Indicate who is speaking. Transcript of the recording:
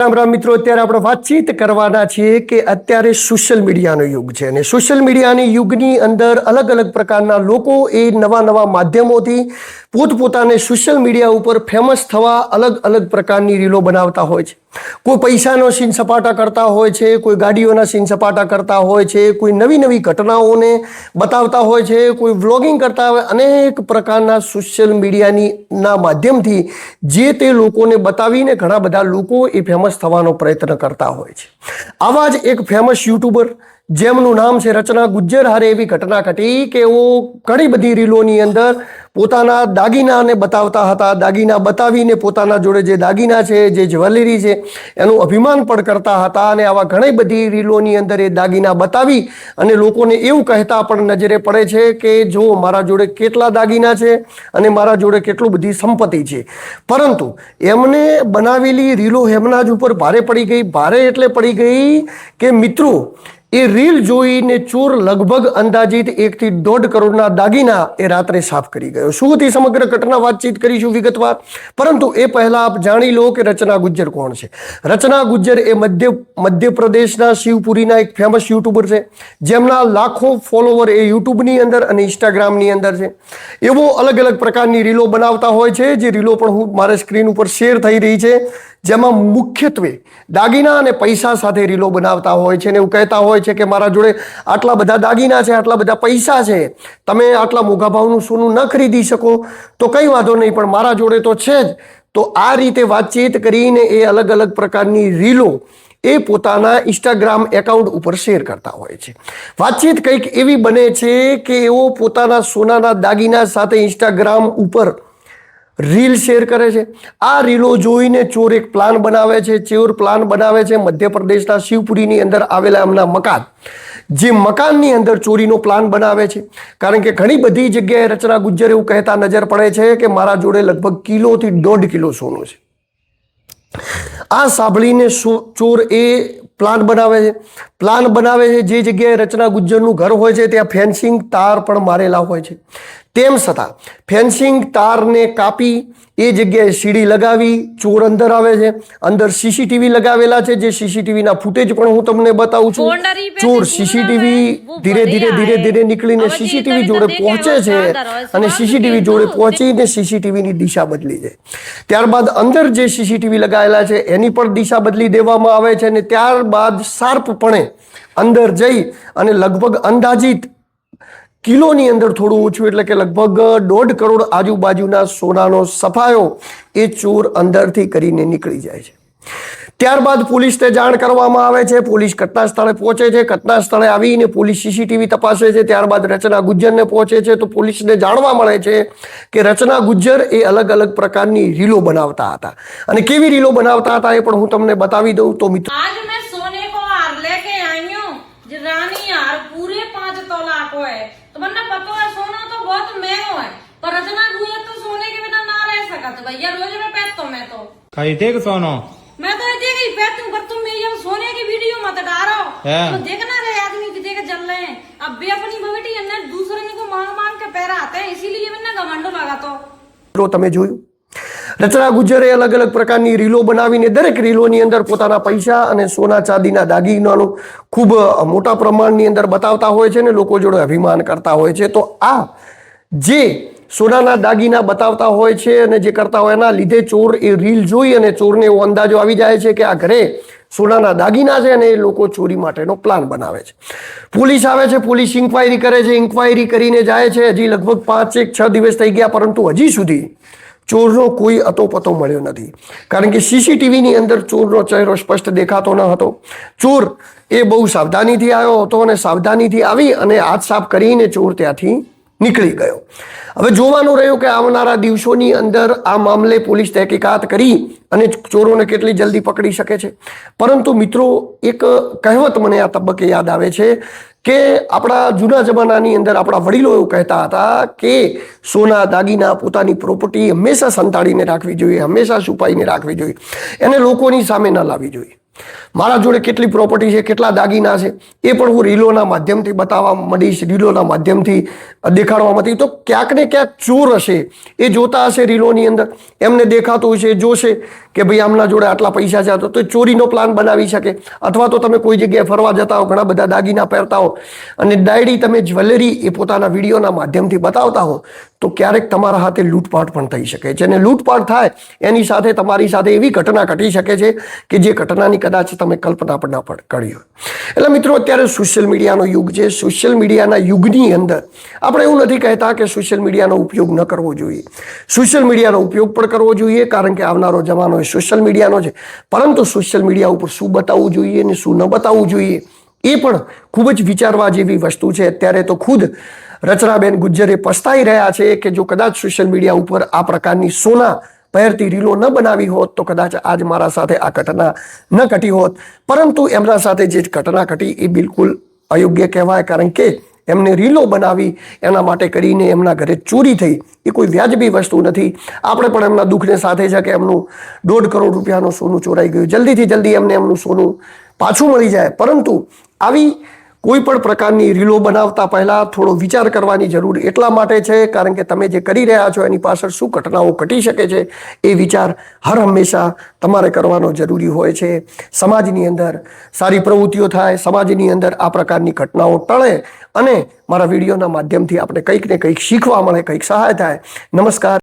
Speaker 1: રામ રામ મિત્રો, અત્યારે આપણે વાતચીત કરવાના છીએ કે અત્યારે સોશિયલ મીડિયાનો યુગ છે અને સોશિયલ મીડિયાની યુગની અંદર અલગ અલગ પ્રકારના લોકો એ નવા નવા માધ્યમોથી પોતપોતાને સોશિયલ મીડિયા ઉપર ફેમસ થવા અલગ અલગ પ્રકારની રીલો બનાવતા હોય છે. કોઈ પૈસાનો સીન સપાટા કરતા હોય છે, કોઈ ગાડીઓના સીન સપાટા કરતા હોય છે, કોઈ નવી નવી ઘટનાઓને બતાવતા હોય છે, કોઈ વ્લોગિંગ કરતા હોય. અનેક પ્રકારના સોશિયલ મીડિયાના માધ્યમથી જે તે લોકોને બતાવીને ઘણા બધા લોકો એ ફેમસ થવાનો પ્રયત્ન કરતા હોય છે. આવા જ એક ફેમસ યુટ્યુબર જેમનું નામ છે રચના ગુજ્જર, હારે એવી ઘટના ઘટી કે એઓ ઘણી બધી રીલોની અંદર પોતાના દાગીનાને બતાવતા હતા. દાગીના બતાવીને પોતાના જોડે જે દાગીના છે, જે જ્વેલરી છે એનું અભિમાન પણ કરતા હતા અને આવા ઘણી બધી રીલોની અંદર એ દાગીના બતાવી અને લોકોને એવું કહેતા પણ નજરે પડે છે કે જો મારા જોડે કેટલા દાગીના છે અને મારા જોડે કેટલું બધી સંપત્તિ છે. પરંતુ એમને બનાવેલી રીલો એમના જ ઉપર ભારે પડી ગઈ. ભારે એટલે પડી ગઈ કે મિત્રો એ રીલ જોઈને ચોર લગભગ અંદાજિત 1 થી 1.5 કરોડના દાગીના એ રાત્રે સાફ કરી ગયો. શું હતી સમગ્ર ઘટના વાતચીત કરીશું વિગતવાર, પરંતુ એ પહેલા આપ જાણી લો કે રચના ગુજ્જર કોણ છે. રચના ગુજ્જર એ મધ્યપ્રદેશના શિવપુરીના એક ફેમસ યુટ્યુબર છે, જેમના લાખો ફોલોવર એ યુટ્યુબની અંદર અને ઇન્સ્ટાગ્રામની અંદર છે. એવો અલગ અલગ પ્રકારની રીલો બનાવતા હોય છે, જે રીલો પણ હું મારા સ્ક્રીન ઉપર શેર થઈ રહી છે, જેમાં મુખ્યત્વે દાગીના અને પૈસા સાથે રીલો બનાવતા હોય છે અને એવું કહેતા હોય છે કે મારા જોડે આટલા બધા દાગીના છે, આટલા બધા પૈસા છે, તમે આટલા મોંઘા ભાવનું સોનું ન ખરીદી શકો તો કંઈ વાંધો નહીં, પણ મારા જોડે તો છે જ. તો આ રીતે વાતચીત કરીને એ અલગ અલગ પ્રકારની રીલો એ પોતાના ઇન્સ્ટાગ્રામ એકાઉન્ટ ઉપર શેર કરતા હોય છે. વાતચીત કંઈક એવી બને છે કે એઓ પોતાના સોનાના દાગીના સાથે ઇન્સ્ટાગ્રામ ઉપર રીલ શેર કરે છે. આ રીલો જોઈને ચોર એક પ્લાન બનાવે છે. ચોર પ્લાન બનાવે છે મધ્યપ્રદેશના શિવપુરીની અંદર આવેલા એમના મકાન, જે મકાનની અંદર ચોરીનો પ્લાન બનાવે છે. કારણ કે ઘણી બધી જગ્યાએ રચના ગુજ્જર એવું કહેતા નજર પડે છે કે મારા જોડે લગભગ કિલોથી 1.5 કિલો સોનું છે. આ સાંભળીને ચોર એ પ્લાન બનાવે છે. જે જગ્યાએ રચના ગુજ્જરનું ઘર હોય છે ત્યાં ફેન્સિંગ તાર પણ મારેલા હોય છે. તેમ છતાં ફેન્સિંગ તારને કાપી એ જગ્યાએ સીડી લગાવી ચોર અંદર આવે છે. અંદર સીસીટીવી લગાવેલા છે, જે સીસીટીવીના ફૂટેજ પણ હું તમને બતાવું છું. ચોર સીસીટીવી ધીરે ધીરે નીકળીને સીસીટીવી જોડે પહોંચે છે અને સીસીટીવી જોડે પહોંચીને સીસીટીવીની દિશા બદલી છે. ત્યારબાદ અંદર જે સીસીટીવી લગાવેલા છે એની પણ દિશા બદલી દેવામાં આવે છે અને ત્યારબાદ શાર્પપણે અંદર જઈ અને લગભગ અંદાજિત કિલોની અંદર થોડું ઓછું એટલે કે લગભગ 1.5 કરોડ આજુબાજુના સોનાનો સફાયો એ ચોર અંદરથી કરીને નીકળી જાય છે. ત્યારબાદ પોલીસને જાણ કરવામાં આવે છે. પોલીસ ઘટના સ્થળે પહોંચે છે. ઘટના સ્થળે આવીને પોલીસ સીસીટીવી તપાસે છે. ત્યારબાદ રચના ગુજ્જરને પહોંચે છે તો પોલીસને જાણવા મળે છે કે રચના ગુજ્જર એ અલગ અલગ પ્રકારની રીલો બનાવતા હતા. અને કેવી રીલો બનાવતા હતા એ પણ હું તમને બતાવી દઉં. તો મિત્રો
Speaker 2: वरना पता है सोना तो बहुत महंगा है, पर रचना गुजर तो सोने के बिना ना रह सका। तो भैया रोज में पहनता हूँ मैं तो
Speaker 3: खरीदे के सोनो
Speaker 2: मैं तो ऐसे ही पहनती हूँ, पर तुम मेरी जब सोने की वीडियो मत डालो तो देखना रहे आदमी की देख जल रहे हैं। अब भी अपनी बेटी अन्य दूसरे को मांग मांग के पैरा आते हैं, इसीलिए मैंने घमंडो लगा. तो
Speaker 1: તમે જોયું રચના ગુજ્જરે અલગ અલગ પ્રકારની રીલો બનાવીને દરેક રીલોની અંદર પોતાના પૈસા અને સોના ચાંદીના દાગીનાનું ખૂબ મોટા પ્રમાણની અંદર બતાવતા હોય છે ને લોકો જોડે અભિમાન કરતા હોય છે. તો આ જે સોનાના દાગીના બતાવતા હોય છે અને જે કરતા હોય એના લીધે ચોર એ રીલ જોઈ અને ચોરને એવો અંદાજો આવી જાય છે કે આ ઘરે સોનાના દાગીના છે અને એ લોકો ચોરી માટેનો પ્લાન બનાવે છે. પોલીસ આવે છે. પોલીસ ઇન્ક્વાયરી કરે છે. ઇન્ક્વાયરી કરીને જાય છે. હજી લગભગ 5-6 દિવસ થઈ ગયા, પરંતુ હજી સુધી ચોરનો કોઈ અતોપતો મળ્યો નથી. કારણ કે સીસીટીવીની અંદર ચોરનો ચહેરો સ્પષ્ટ દેખાતો ન હતો. ચોર એ બહુ સાવધાનીથી આવ્યો હતો અને સાવધાનીથી આવી અને હાથ સાફ કરીને ચોર ત્યાંથી નીકળી ગયો. હવે જોવાનું રહ્યું કે આવનારા દિવસોની અંદર આ મામલે પોલીસ તહેકીકાત કરી અને ચોરોને કેટલી જલ્દી પકડી શકે છે. પરંતુ મિત્રો એક કહેવત મને આ તબક્કે યાદ આવે છે કે આપણા જૂના જમાનાની અંદર આપણા વડીલો એવું કહેતા હતા કે સોના દાગીના પોતાની પ્રોપર્ટી હંમેશા સંતાડીને રાખવી જોઈએ, હંમેશા છુપાઈને રાખવી જોઈએ, એને લોકોની સામે ન લાવવી જોઈએ. મારા જોડે કેટલી પ્રોપર્ટી છે, કેટલા દાગીના છે, એ પણ હું રીલોના માધ્યમથી બતાવવા માંડીશ, રીલોના માધ્યમથી દેખાડવા માંડીશ. તો ક્યાંક ને ક્યાંક ચોર હશે, એ જોતા હશે રીલોની અંદર, એમને દેખાતું હશે, જોશે કે ભાઈ આમના જોડે આટલા પૈસા છે, તો ચોરીનો પ્લાન બનાવી શકે. અથવા તો તમે કોઈ જગ્યાએ ફરવા જતા હો, ઘણા બધા દાગીના પહેરતા હો અને ડાયરી તમે જ્વેલરી એ પોતાના વિડીયોના માધ્યમથી બતાવતા હો, તો ક્યારેક તમારા હાથે લૂંટપાટ પણ થઈ શકે છે. અને લૂંટપાટ થાય એની સાથે તમારી સાથે એવી ઘટના ઘટી શકે છે કે જે ઘટનાની કદાચ તમે કલ્પના પણ ના કરી હોય. એટલે મિત્રો, અત્યારે સોશિયલ મીડિયાનો યુગ છે. સોશિયલ મીડિયાના યુગની અંદર આપણે એવું નથી કહેતા કે સોશિયલ મીડિયાનો ઉપયોગ ન કરવો જોઈએ. સોશિયલ મીડિયાનો ઉપયોગ પણ કરવો જોઈએ, કારણ કે આવનારો જમાનો એ સોશિયલ મીડિયાનો છે. પરંતુ સોશિયલ મીડિયા ઉપર શું બતાવવું જોઈએ ને શું ન બતાવવું જોઈએ એ પણ ખૂબ જ વિચારવા જેવી વસ્તુ છે. અત્યારે તો ખુદ રચનાબેન ગુજ્જરે પસ્તાઈ રહ્યા છે કે જો કદાચ સોશિયલ મીડિયા ઉપર આ પ્રકારની સોના પહેરતી રીલો ન બનાવી હોત તો કદાચ આજ મારા સાથે આ ઘટના ન ઘટી હોત. પરંતુ એમના સાથે જે ઘટના ઘટી એ બિલકુલ અયોગ્ય કહેવાય, કારણ કે એમને રીલો બનાવી, એના માટે કરીને એમના ઘરે ચોરી થઈ, એ કોઈ વ્યાજબી વસ્તુ નથી. આપણે પણ એમના દુઃખને સાથે છે કે એમનું 1.5 કરોડ રૂપિયાનું સોનું ચોરાઈ ગયું. જલ્દીથી જલ્દી એમને એમનું સોનું પાછું મળી જાય. પરંતુ આવી કોઈ પણ પ્રકારની રીલો બનાવતા પહેલા થોડો વિચાર કરવાની જરૂર એટલા માટે છે, કારણ કે તમે જે કરી રહ્યા છો એની પાછળ શું ઘટનાઓ ઘટી શકે છે એ વિચાર હર હંમેશા તમારે કરવાનો જરૂરી હોય છે. સમાજની અંદર સારી પ્રવૃત્તિઓ થાય, સમાજની અંદર આ પ્રકારની ઘટનાઓ ટળે અને મારા વિડીયોના માધ્યમથી આપણે કંઈક ને કંઈક શીખવા મળે, કંઈક સહાય થાય. નમસ્કાર.